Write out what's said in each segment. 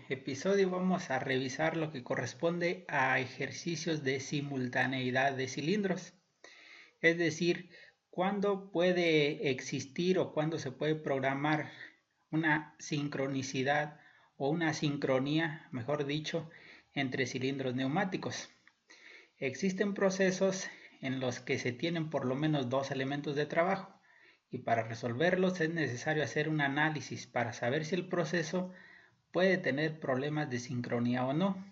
episodio vamos a revisar lo que corresponde a ejercicios de simultaneidad de cilindros, es decir, cuándo puede existir o cuándo se puede programar una sincronicidad o una sincronía, mejor dicho, entre cilindros neumáticos. Existen procesos en los que se tienen por lo menos dos elementos de trabajo y para resolverlos es necesario hacer un análisis para saber si el proceso puede tener problemas de sincronía o no.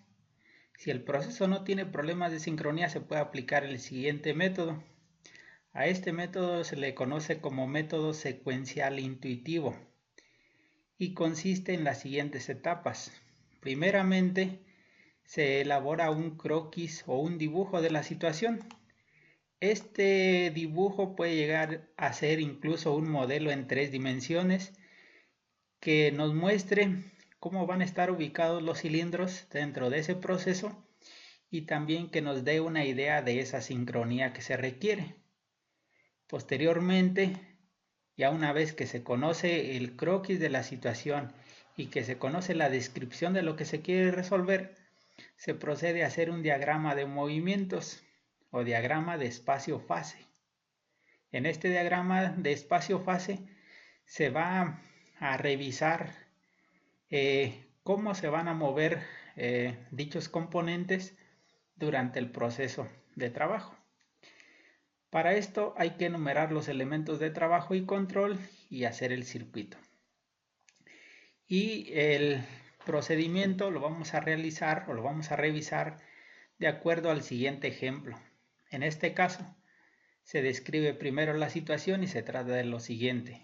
Si el proceso no tiene problemas de sincronía, se puede aplicar el siguiente método. A este método se le conoce como método secuencial intuitivo y consiste en las siguientes etapas. Primeramente, se elabora un croquis o un dibujo de la situación. Este dibujo puede llegar a ser incluso un modelo en 3 dimensiones que nos muestre cómo van a estar ubicados los cilindros dentro de ese proceso y también que nos dé una idea de esa sincronía que se requiere. Posteriormente, ya una vez que se conoce el croquis de la situación y que se conoce la descripción de lo que se quiere resolver, se procede a hacer un diagrama de movimientos o diagrama de espacio-fase. En este diagrama de espacio-fase se va a revisar cómo se van a mover dichos componentes durante el proceso de trabajo. Para esto hay que enumerar los elementos de trabajo y control y hacer el circuito. Y el procedimiento lo vamos a realizar o lo vamos a revisar de acuerdo al siguiente ejemplo. En este caso, se describe primero la situación y se trata de lo siguiente.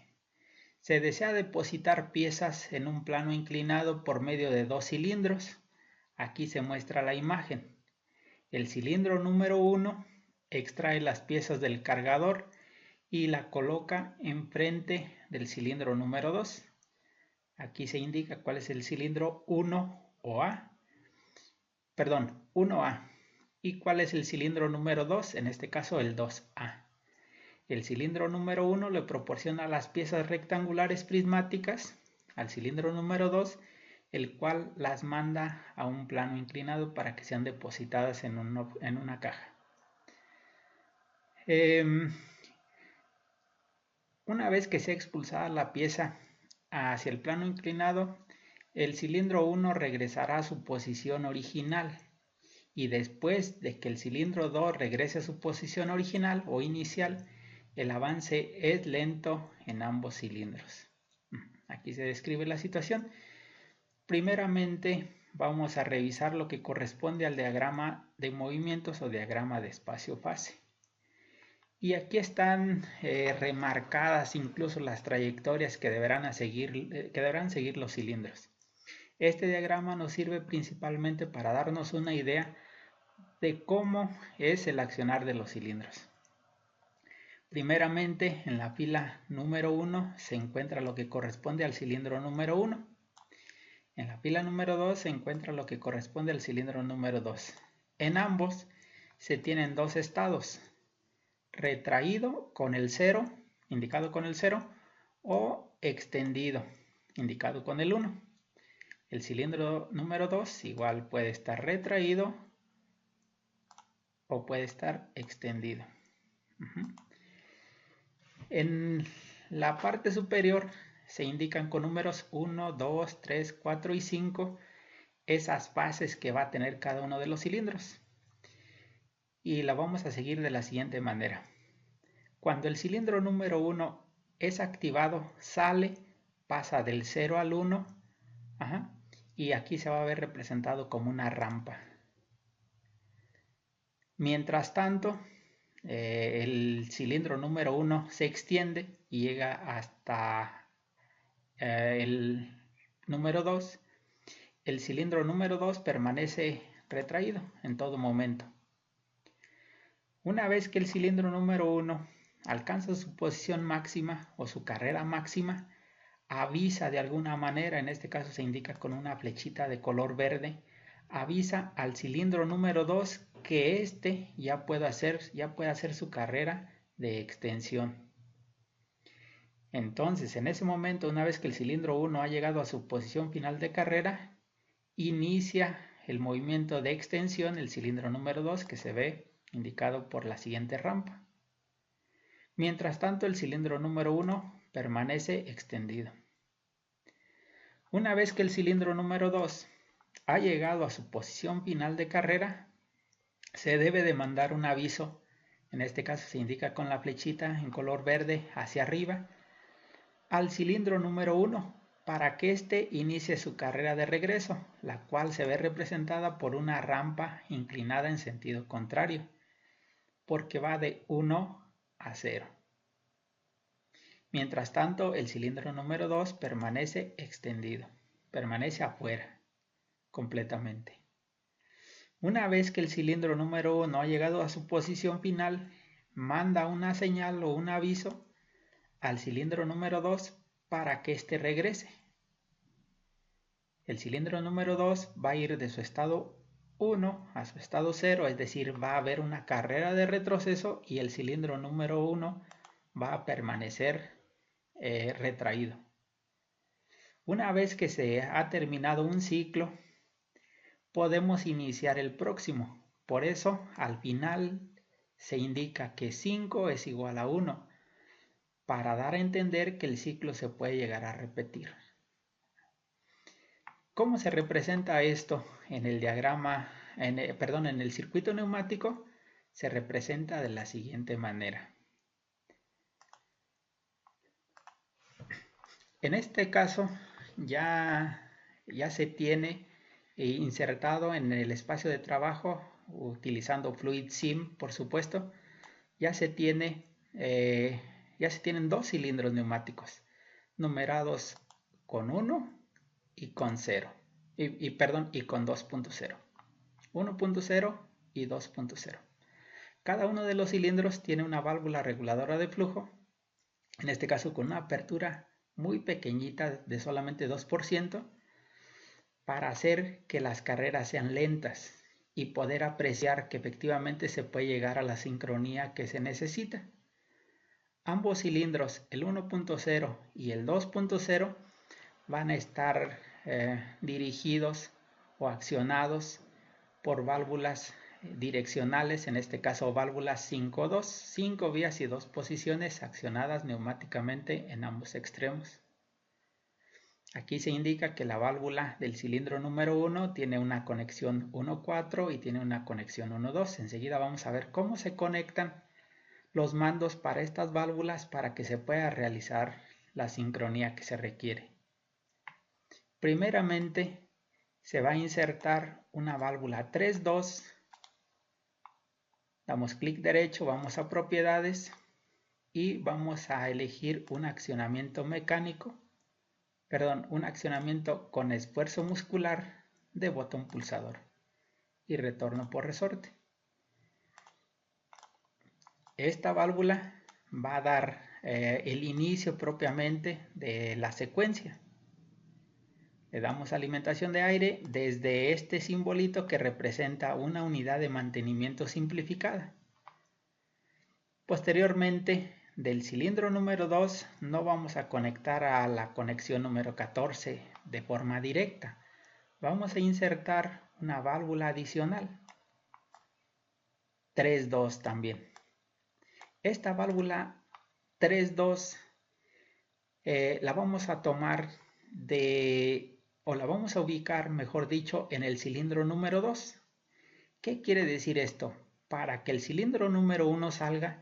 Se desea depositar piezas en un plano inclinado por medio de dos cilindros. Aquí se muestra la imagen. El cilindro número 1 extrae las piezas del cargador y la coloca enfrente del cilindro número 2. Aquí se indica cuál es el cilindro 1 o A. Perdón, 1A. ¿Y cuál es el cilindro número 2? En este caso el 2A. El cilindro número 1 le proporciona las piezas rectangulares prismáticas al cilindro número 2, el cual las manda a un plano inclinado para que sean depositadas en una caja. Una vez que sea expulsada la pieza hacia el plano inclinado, el cilindro 1 regresará a su posición original y después de que el cilindro 2 regrese a su posición original o inicial, el avance es lento en ambos cilindros. Aquí se describe la situación. Primeramente vamos a revisar lo que corresponde al diagrama de movimientos o diagrama de espacio-fase. Y aquí están remarcadas incluso las trayectorias que deberán seguir los cilindros. Este diagrama nos sirve principalmente para darnos una idea de cómo es el accionar de los cilindros. Primeramente, en la fila número 1 se encuentra lo que corresponde al cilindro número 1. En la fila número 2 se encuentra lo que corresponde al cilindro número 2. En ambos se tienen dos estados, retraído con el 0, indicado con el 0, o extendido, indicado con el 1. El cilindro número 2 igual puede estar retraído o puede estar extendido. En la parte superior se indican con números 1, 2, 3, 4 y 5 esas fases que va a tener cada uno de los cilindros. Y la vamos a seguir de la siguiente manera. Cuando el cilindro número 1 es activado, sale, pasa del 0 al 1, y aquí se va a ver representado como una rampa. Mientras tanto, el cilindro número 1 se extiende y llega hasta el número 2. El cilindro número 2 permanece retraído en todo momento. Una vez que el cilindro número 1 alcanza su posición máxima o su carrera máxima, avisa de alguna manera, en este caso se indica con una flechita de color verde, avisa al cilindro número 2 que éste ya puede hacer su carrera de extensión. Entonces, en ese momento, una vez que el cilindro 1 ha llegado a su posición final de carrera, inicia el movimiento de extensión el cilindro número 2, que se ve indicado por la siguiente rampa. Mientras tanto, el cilindro número 1 permanece extendido. Una vez que el cilindro número 2 ha llegado a su posición final de carrera, se debe de mandar un aviso. En este caso se indica con la flechita en color verde hacia arriba al cilindro número 1 para que éste inicie su carrera de regreso, la cual se ve representada por una rampa inclinada en sentido contrario, porque va de 1 a 0. Mientras tanto, el cilindro número 2 permanece extendido, permanece afuera completamente. Una vez que el cilindro número 1 ha llegado a su posición final, manda una señal o un aviso al cilindro número 2 para que éste regrese. El cilindro número 2 va a ir de su estado 1 a su estado 0, es decir, va a haber una carrera de retroceso y el cilindro número 1 va a permanecer retraído. Una vez que se ha terminado un ciclo, podemos iniciar el próximo. Por eso, al final se indica que 5 es igual a 1, para dar a entender que el ciclo se puede llegar a repetir. ¿Cómo se representa esto en el diagrama, en el circuito neumático? Se representa de la siguiente manera. En este caso ya se tiene insertado en el espacio de trabajo, utilizando FluidSim, por supuesto, ya se tienen dos cilindros neumáticos numerados con 1 y con 0 y con 2.0, 1.0 y 2.0. Cada uno de los cilindros tiene una válvula reguladora de flujo, en este caso con una apertura muy pequeñita de solamente 2%, para hacer que las carreras sean lentas y poder apreciar que efectivamente se puede llegar a la sincronía que se necesita. Ambos cilindros, el 1.0 y el 2.0, van a estar dirigidos o accionados por válvulas direccionales, en este caso válvulas 5-2, 5 vías y 2 posiciones accionadas neumáticamente en ambos extremos. Aquí se indica que la válvula del cilindro número 1 tiene una conexión 1.4 y tiene una conexión 1.2. Enseguida vamos a ver cómo se conectan los mandos para estas válvulas para que se pueda realizar la sincronía que se requiere. Primeramente se va a insertar una válvula 3.2, damos clic derecho, vamos a propiedades y vamos a elegir un accionamiento mecánico, un accionamiento con esfuerzo muscular de botón pulsador y retorno por resorte. Esta válvula va a dar el inicio propiamente de la secuencia. Le damos alimentación de aire desde este simbolito que representa una unidad de mantenimiento simplificada. Posteriormente, del cilindro número 2 no vamos a conectar a la conexión número 14 de forma directa. Vamos a insertar una válvula adicional, 3.2 también. Esta válvula 3.2 la vamos a tomar la vamos a ubicar, mejor dicho, en el cilindro número 2. ¿Qué quiere decir esto? Para que el cilindro número 1 salga,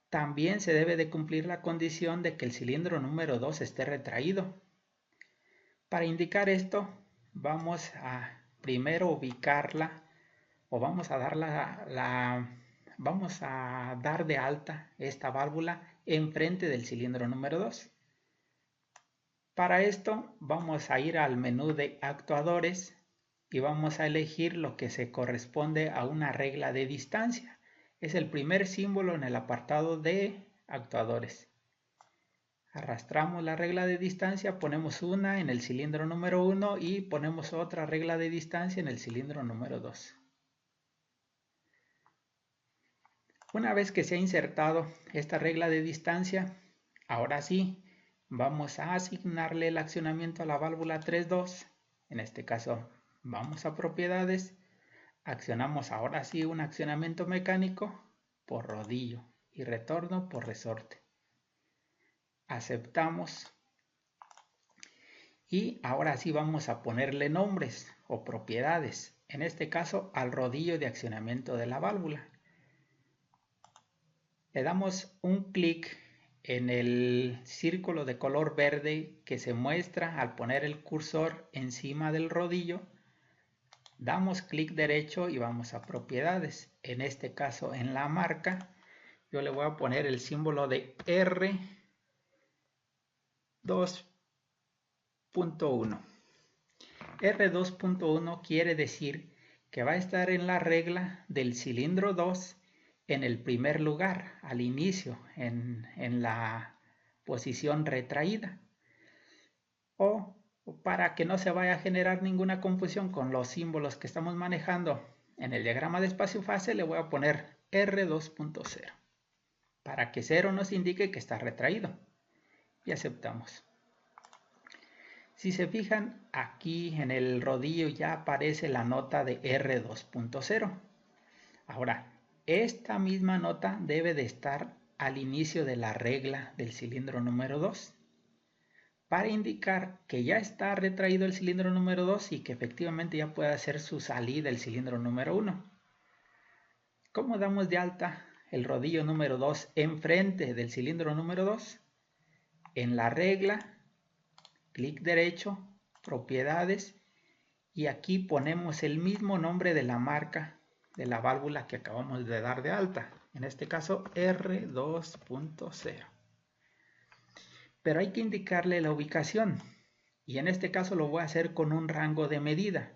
también se debe de cumplir la condición de que el cilindro número 2 esté retraído. Para indicar esto, vamos a primero ubicarla, o vamos a dar de alta esta válvula enfrente del cilindro número 2. Para esto vamos a ir al menú de actuadores y vamos a elegir lo que se corresponde a una regla de distancia. Es el primer símbolo en el apartado de actuadores. Arrastramos la regla de distancia, ponemos una en el cilindro número 1 y ponemos otra regla de distancia en el cilindro número 2. Una vez que se ha insertado esta regla de distancia, ahora sí, vamos a asignarle el accionamiento a la válvula 3.2, en este caso Vamos a propiedades, accionamos ahora sí un accionamiento mecánico por rodillo y retorno por resorte. Aceptamos y ahora sí vamos a ponerle nombres o propiedades, en este caso al rodillo de accionamiento de la válvula. Le damos un clic en el círculo de color verde que se muestra al poner el cursor encima del rodillo. Damos clic derecho y vamos a propiedades. En este caso en la marca yo le voy a poner el símbolo de R2.1. R2.1 quiere decir que va a estar en la regla del cilindro 2 en el primer lugar, al inicio, en la posición retraída. O para que no se vaya a generar ninguna confusión con los símbolos que estamos manejando en el diagrama de espacio-fase, le voy a poner R2.0 para que 0 nos indique que está retraído. Y aceptamos. Si se fijan, aquí en el rodillo ya aparece la nota de R2.0. Ahora, esta misma nota debe de estar al inicio de la regla del cilindro número 2 para indicar que ya está retraído el cilindro número 2 y que efectivamente ya puede hacer su salida el cilindro número 1. ¿Cómo damos de alta el rodillo número 2 enfrente del cilindro número 2? En la regla, clic derecho, propiedades, y aquí ponemos el mismo nombre de la marca de la válvula que acabamos de dar de alta, en este caso R2.0. Pero hay que indicarle la ubicación, y en este caso lo voy a hacer con un rango de medida.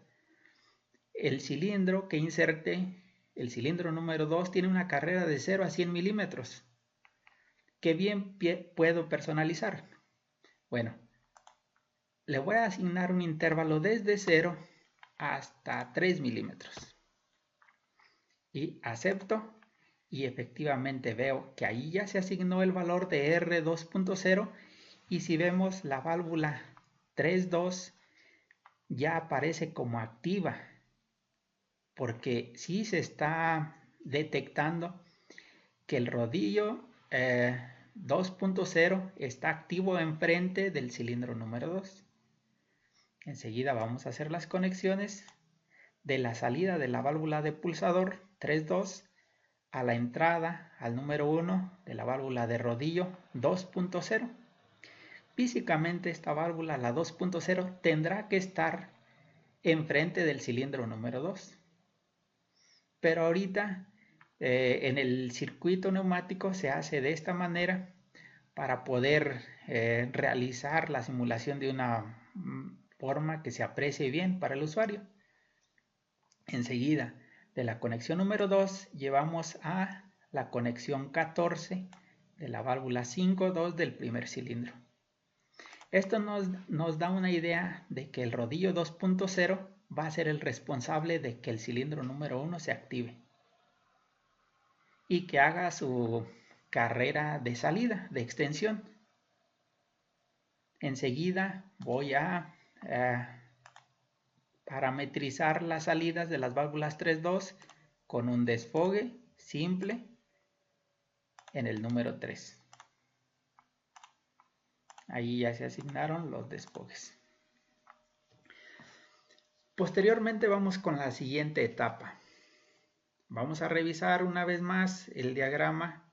El cilindro que inserte, el cilindro número 2, tiene una carrera de 0 a 100 milímetros, que bien puedo personalizar. Bueno, le voy a asignar un intervalo desde 0 hasta 3 milímetros. Y acepto y efectivamente veo que ahí ya se asignó el valor de R2.0 y si vemos la válvula 3.2 ya aparece como activa porque sí se está detectando que el rodillo 2.0 está activo enfrente del cilindro número 2. Enseguida vamos a hacer las conexiones de la salida de la válvula de pulsador 3.2 a la entrada al número 1 de la válvula de rodillo 2.0. Físicamente esta válvula, la 2.0, tendrá que estar enfrente del cilindro número 2. Pero ahorita en el circuito neumático se hace de esta manera para poder realizar la simulación de una forma que se aprecie bien para el usuario. Enseguida, de la conexión número 2 llevamos a la conexión 14 de la válvula 5.2 del primer cilindro. Esto nos da una idea de que el rodillo 2.0 va a ser el responsable de que el cilindro número 1 se active y que haga su carrera de salida, de extensión. Enseguida voy a parametrizar las salidas de las válvulas 3.2 con un desfogue simple en el número 3. Ahí ya se asignaron los desfogues. Posteriormente vamos con la siguiente etapa. Vamos a revisar una vez más el diagrama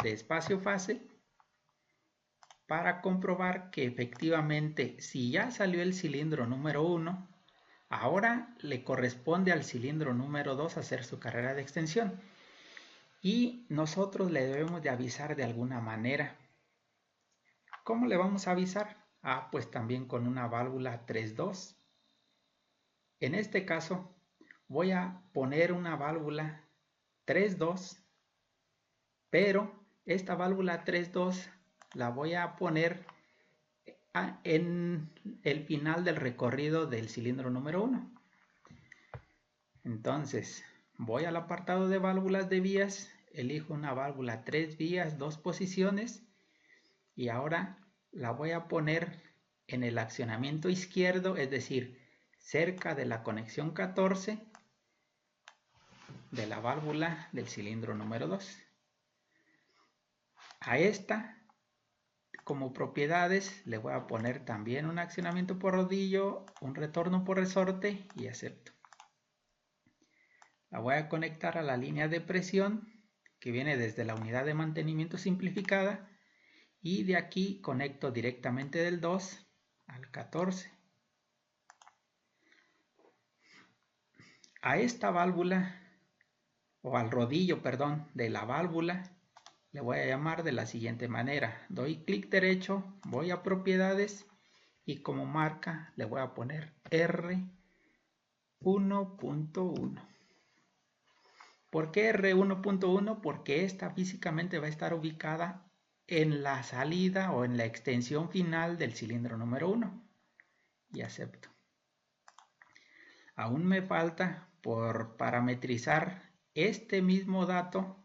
de espacio-fase para comprobar que efectivamente si ya salió el cilindro número 1, ahora le corresponde al cilindro número 2 hacer su carrera de extensión y nosotros le debemos de avisar de alguna manera. ¿Cómo le vamos a avisar? Pues también con una válvula 3.2. En este caso voy a poner una válvula 3.2, pero esta válvula 3.2 la voy a poner en el final del recorrido del cilindro número 1. Entonces voy al apartado de válvulas de vías, elijo una válvula 3 vías, 2 posiciones y ahora la voy a poner en el accionamiento izquierdo, es decir, cerca de la conexión 14 de la válvula del cilindro número 2. A esta, como propiedades, le voy a poner también un accionamiento por rodillo, un retorno por resorte y acepto. La voy a conectar a la línea de presión que viene desde la unidad de mantenimiento simplificada y de aquí conecto directamente del 2 al 14. A esta válvula, o al rodillo, perdón, de la válvula, le voy a llamar de la siguiente manera. Doy clic derecho, voy a propiedades y como marca le voy a poner R1.1. ¿Por qué R1.1? Porque esta físicamente va a estar ubicada en la salida o en la extensión final del cilindro número 1. Y acepto. Aún me falta por parametrizar este mismo dato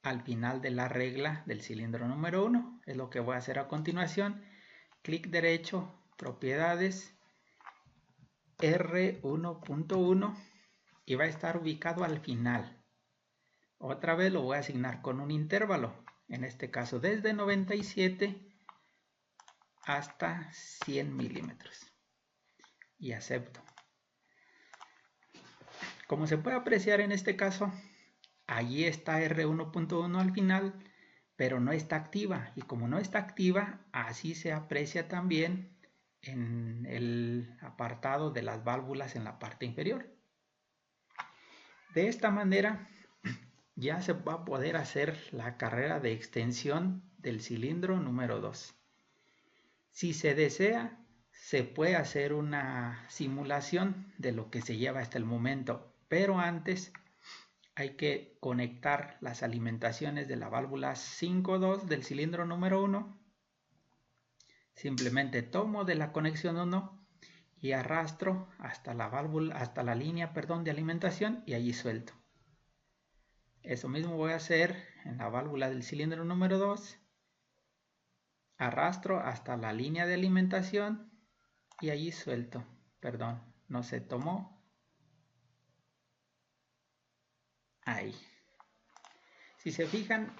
al final de la regla del cilindro número 1. Es lo que voy a hacer a continuación. Clic derecho, propiedades, R1.1 y va a estar ubicado al final. Otra vez lo voy a asignar con un intervalo. En este caso desde 97 hasta 100 milímetros. Y acepto. Como se puede apreciar en este caso, allí está R1.1 al final, pero no está activa. Y como no está activa, así se aprecia también en el apartado de las válvulas en la parte inferior. De esta manera ya se va a poder hacer la carrera de extensión del cilindro número 2. Si se desea, se puede hacer una simulación de lo que se lleva hasta el momento, pero antes hay que conectar las alimentaciones de la válvula 5.2 del cilindro número 1. Simplemente tomo de la conexión 1 y arrastro hasta la válvula, hasta la línea, de alimentación y allí suelto. Eso mismo voy a hacer en la válvula del cilindro número 2. Arrastro hasta la línea de alimentación y allí suelto. Perdón, no se tomó. Ahí. Si se fijan,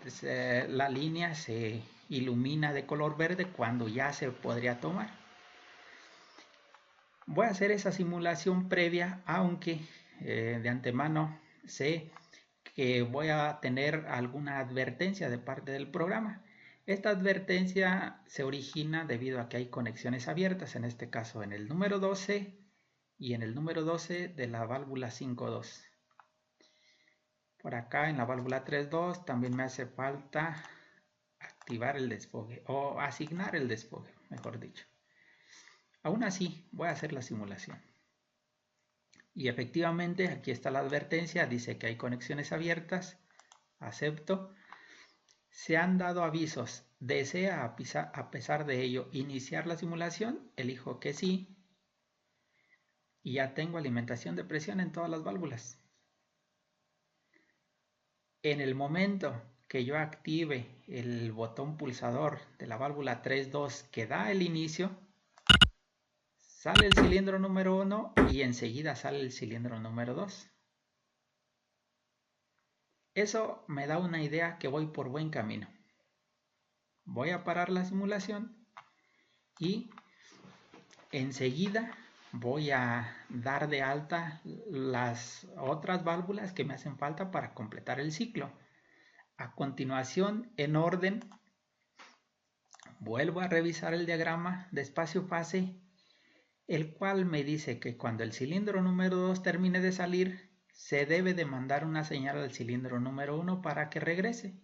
la línea se ilumina de color verde cuando ya se podría tomar. Voy a hacer esa simulación previa, aunque de antemano sé que voy a tener alguna advertencia de parte del programa. Esta advertencia se origina debido a que hay conexiones abiertas, en este caso en el número 12 y en el número 12 de la válvula 5.2. Por acá en la válvula 3.2 también me hace falta activar el desfogue o asignar el desfogue, mejor dicho. Aún así, voy a hacer la simulación. Y efectivamente, aquí está la advertencia, dice que hay conexiones abiertas. Acepto. Se han dado avisos. ¿Desea a pesar de ello iniciar la simulación? Elijo que sí. Y ya tengo alimentación de presión en todas las válvulas. En el momento que yo active el botón pulsador de la válvula 3.2 que da el inicio, sale el cilindro número 1 y enseguida sale el cilindro número 2. Eso me da una idea que voy por buen camino. Voy a parar la simulación y enseguida voy a dar de alta las otras válvulas que me hacen falta para completar el ciclo. A continuación, en orden, vuelvo a revisar el diagrama de espacio-fase, el cual me dice que cuando el cilindro número 2 termine de salir, se debe de mandar una señal al cilindro número 1 para que regrese.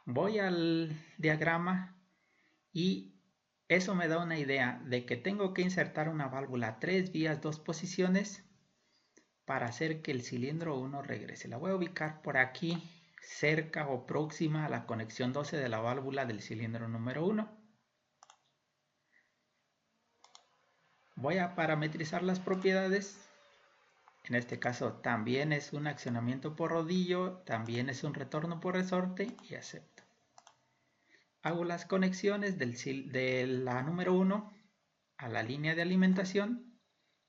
Voy al diagrama y eso me da una idea de que tengo que insertar una válvula 3 vías 2 posiciones para hacer que el cilindro 1 regrese. La voy a ubicar por aquí, cerca o próxima a la conexión 12 de la válvula del cilindro número 1. Voy a parametrizar las propiedades. En este caso también es un accionamiento por rodillo, también es un retorno por resorte y acepto. Hago las conexiones de la número 1 a la línea de alimentación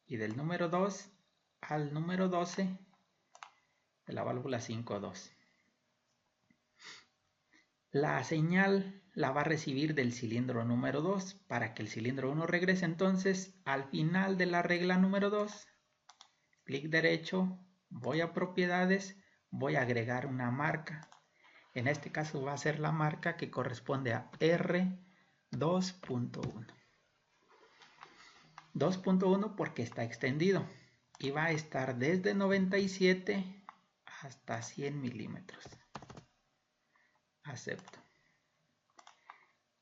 y del número 2 al número 12 de la válvula 5.2. La señal la va a recibir del cilindro número 2 para que el cilindro 1 regrese. Entonces, al final de la regla número 2, clic derecho, voy a propiedades, voy a agregar una marca. En este caso va a ser la marca que corresponde a R2.1. 2.1 porque está extendido y va a estar desde 97 hasta 100 milímetros. Acepto.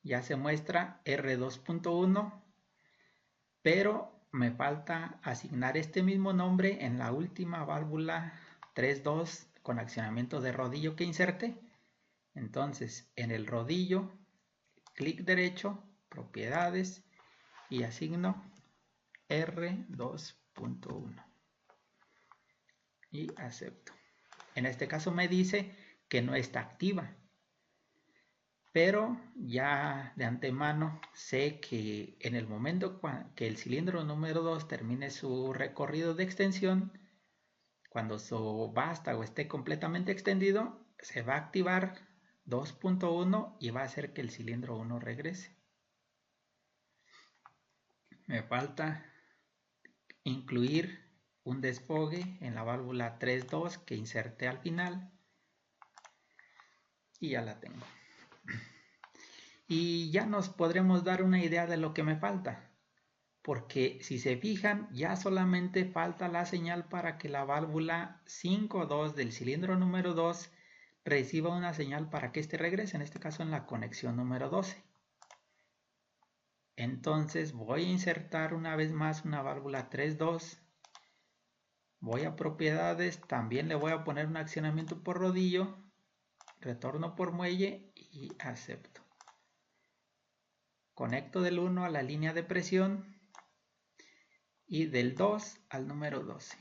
Ya se muestra R2.1, pero me falta asignar este mismo nombre en la última válvula 3.2 con accionamiento de rodillo que inserté. Entonces, en el rodillo, clic derecho, propiedades y asigno R2.1 y acepto. En este caso me dice que no está activa, pero ya de antemano sé que en el momento que el cilindro número 2 termine su recorrido de extensión, cuando su basta o esté completamente extendido, se va a activar 2.1 y va a hacer que el cilindro 1 regrese. Me falta incluir un desfogue en la válvula 3.2 que inserté al final y ya la tengo. Y ya nos podremos dar una idea de lo que me falta, porque si se fijan ya solamente falta la señal para que la válvula 5.2 del cilindro número 2 reciba una señal para que éste regrese, en este caso en la conexión número 12. Entonces voy a insertar una vez más una válvula 3.2, voy a propiedades, también le voy a poner un accionamiento por rodillo, retorno por muelle y acepto. Conecto del 1 a la línea de presión y del 2 al número 12.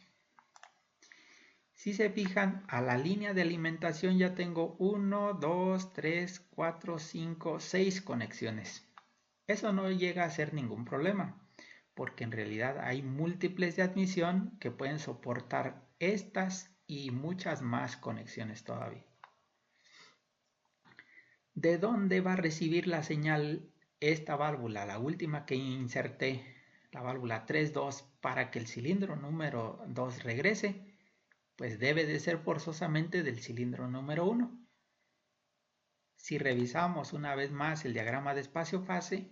Si se fijan, a la línea de alimentación ya tengo 1, 2, 3, 4, 5, 6 conexiones. Eso no llega a ser ningún problema, porque en realidad hay múltiples de admisión que pueden soportar estas y muchas más conexiones todavía. ¿De dónde va a recibir la señal esta válvula, la última que inserté, la válvula 3.2, para que el cilindro número 2 regrese? Pues debe de ser forzosamente del cilindro número 1. Si revisamos una vez más el diagrama de espacio-fase,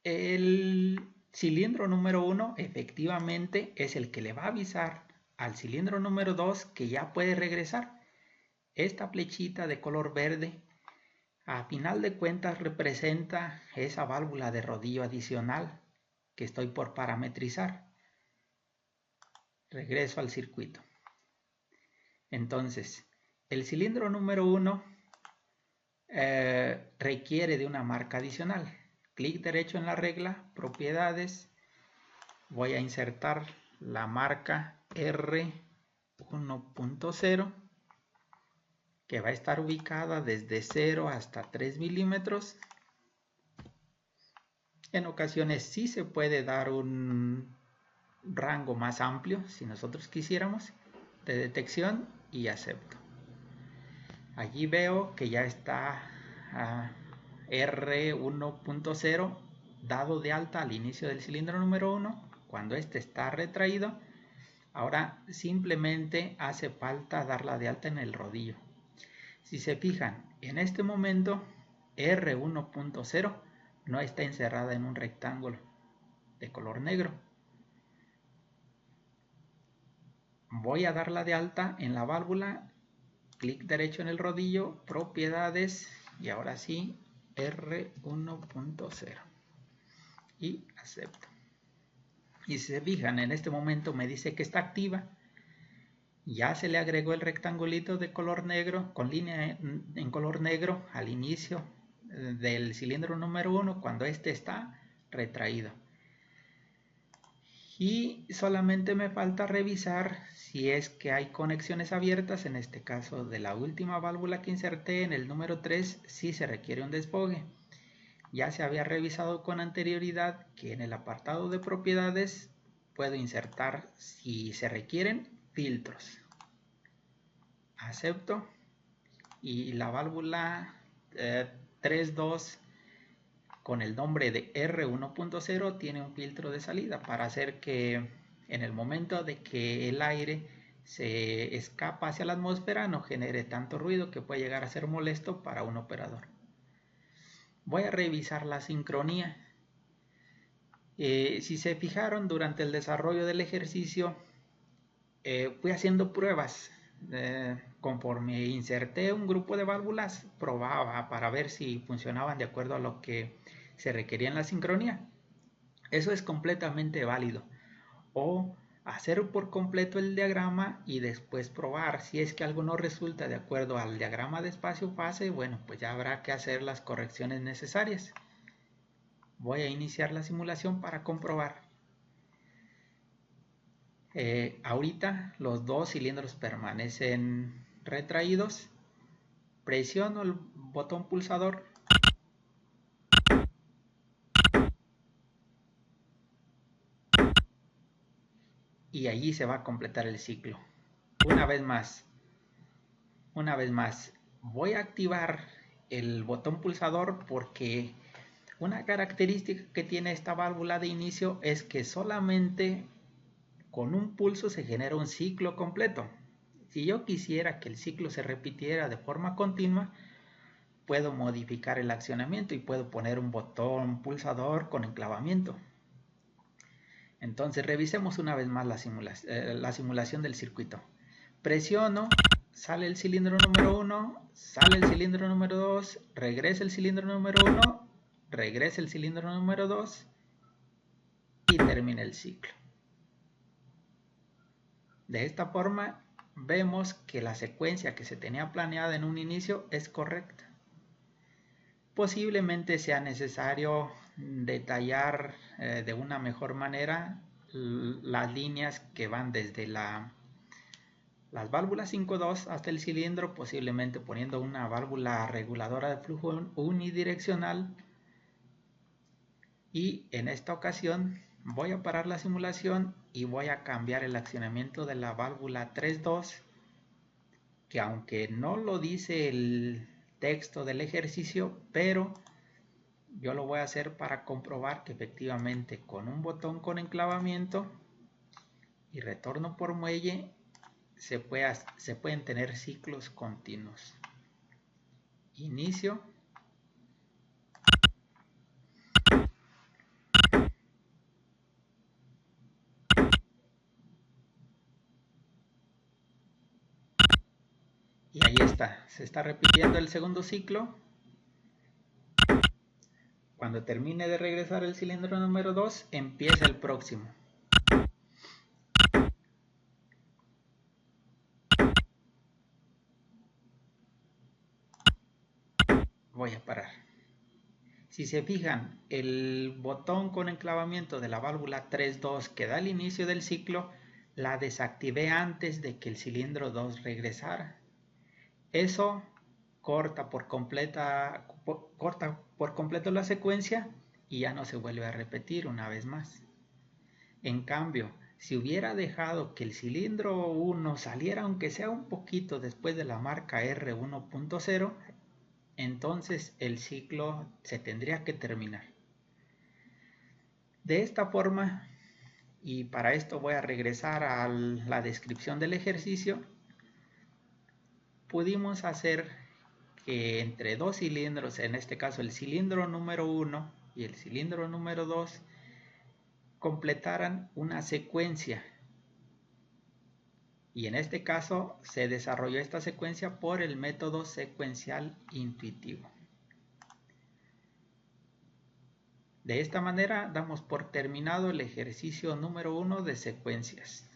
el cilindro número 1 efectivamente es el que le va a avisar al cilindro número 2 que ya puede regresar. Esta flechita de color verde a final de cuentas representa esa válvula de rodillo adicional que estoy por parametrizar. Regreso al circuito. Entonces, el cilindro número 1 requiere de una marca adicional. Clic derecho en la regla, propiedades, voy a insertar la marca R1.0 que va a estar ubicada desde 0 hasta 3 milímetros. En ocasiones sí se puede dar un rango más amplio si nosotros quisiéramos de detección y acepto. Allí veo que ya está R1.0 dado de alta al inicio del cilindro número 1. Cuando este está retraído, ahora simplemente hace falta darla de alta en el rodillo. Si se fijan, en este momento R1.0 no está encerrada en un rectángulo de color negro. Voy a darla de alta en la válvula, clic derecho en el rodillo, propiedades y ahora sí R1.0 y acepto. Y si se fijan, en este momento me dice que está activa. Ya se le agregó el rectangulito de color negro con línea en color negro al inicio del cilindro número 1 cuando este está retraído. Y solamente me falta revisar si es que hay conexiones abiertas. En este caso de la última válvula que inserté en el número 3, sí se requiere un desfogue. Ya se había revisado con anterioridad que en el apartado de propiedades puedo insertar, si se requieren, filtros. Acepto, y la válvula 3.2 con el nombre de R1.0 tiene un filtro de salida para hacer que en el momento de que el aire se escapa hacia la atmósfera no genere tanto ruido que puede llegar a ser molesto para un operador. Voy a revisar la sincronía. Si se fijaron, durante el desarrollo del ejercicio fui haciendo pruebas. Conforme inserté un grupo de válvulas, probaba para ver si funcionaban de acuerdo a lo que se requería en la sincronía. Eso es completamente válido. O hacer por completo el diagrama y después probar. Si es que algo no resulta de acuerdo al diagrama de espacio-fase, bueno, pues ya habrá que hacer las correcciones necesarias. Voy a iniciar la simulación para comprobar. Ahorita los dos cilindros permanecen retraídos. Presiono el botón pulsador y allí se va a completar el ciclo. Una vez más, voy a activar el botón pulsador porque una característica que tiene esta válvula de inicio es que solamente con un pulso se genera un ciclo completo. Si yo quisiera que el ciclo se repitiera de forma continua, puedo modificar el accionamiento y puedo poner un botón pulsador con enclavamiento. Entonces revisemos una vez más la simulación del circuito. Presiono, sale el cilindro número 1, sale el cilindro número 2, regresa el cilindro número 1, regresa el cilindro número 2 y termina el ciclo. De esta forma vemos que la secuencia que se tenía planeada en un inicio es correcta. Posiblemente sea necesario detallar de una mejor manera las líneas que van desde las válvulas 5.2 hasta el cilindro, posiblemente poniendo una válvula reguladora de flujo unidireccional. Y en esta ocasión voy a parar la simulación y voy a cambiar el accionamiento de la válvula 3.2, que aunque no lo dice el texto del ejercicio, pero yo lo voy a hacer para comprobar que efectivamente con un botón con enclavamiento y retorno por muelle se pueden tener ciclos continuos. Inicio. Y ahí está, se está repitiendo el segundo ciclo. Cuando termine de regresar el cilindro número 2, empieza el próximo. Voy a parar. Si se fijan, el botón con enclavamiento de la válvula 3.2 que da el inicio del ciclo, la desactivé antes de que el cilindro 2 regresara. Eso corta por completo la secuencia y ya no se vuelve a repetir una vez más. En cambio, si hubiera dejado que el cilindro 1 saliera aunque sea un poquito después de la marca R1.0, entonces el ciclo se tendría que terminar. De esta forma, y para esto voy a regresar a la descripción del ejercicio, pudimos hacer que entre dos cilindros, en este caso el cilindro número 1 y el cilindro número 2, completaran una secuencia. Y en este caso se desarrolló esta secuencia por el método secuencial intuitivo. De esta manera damos por terminado el ejercicio número 1 de secuencias.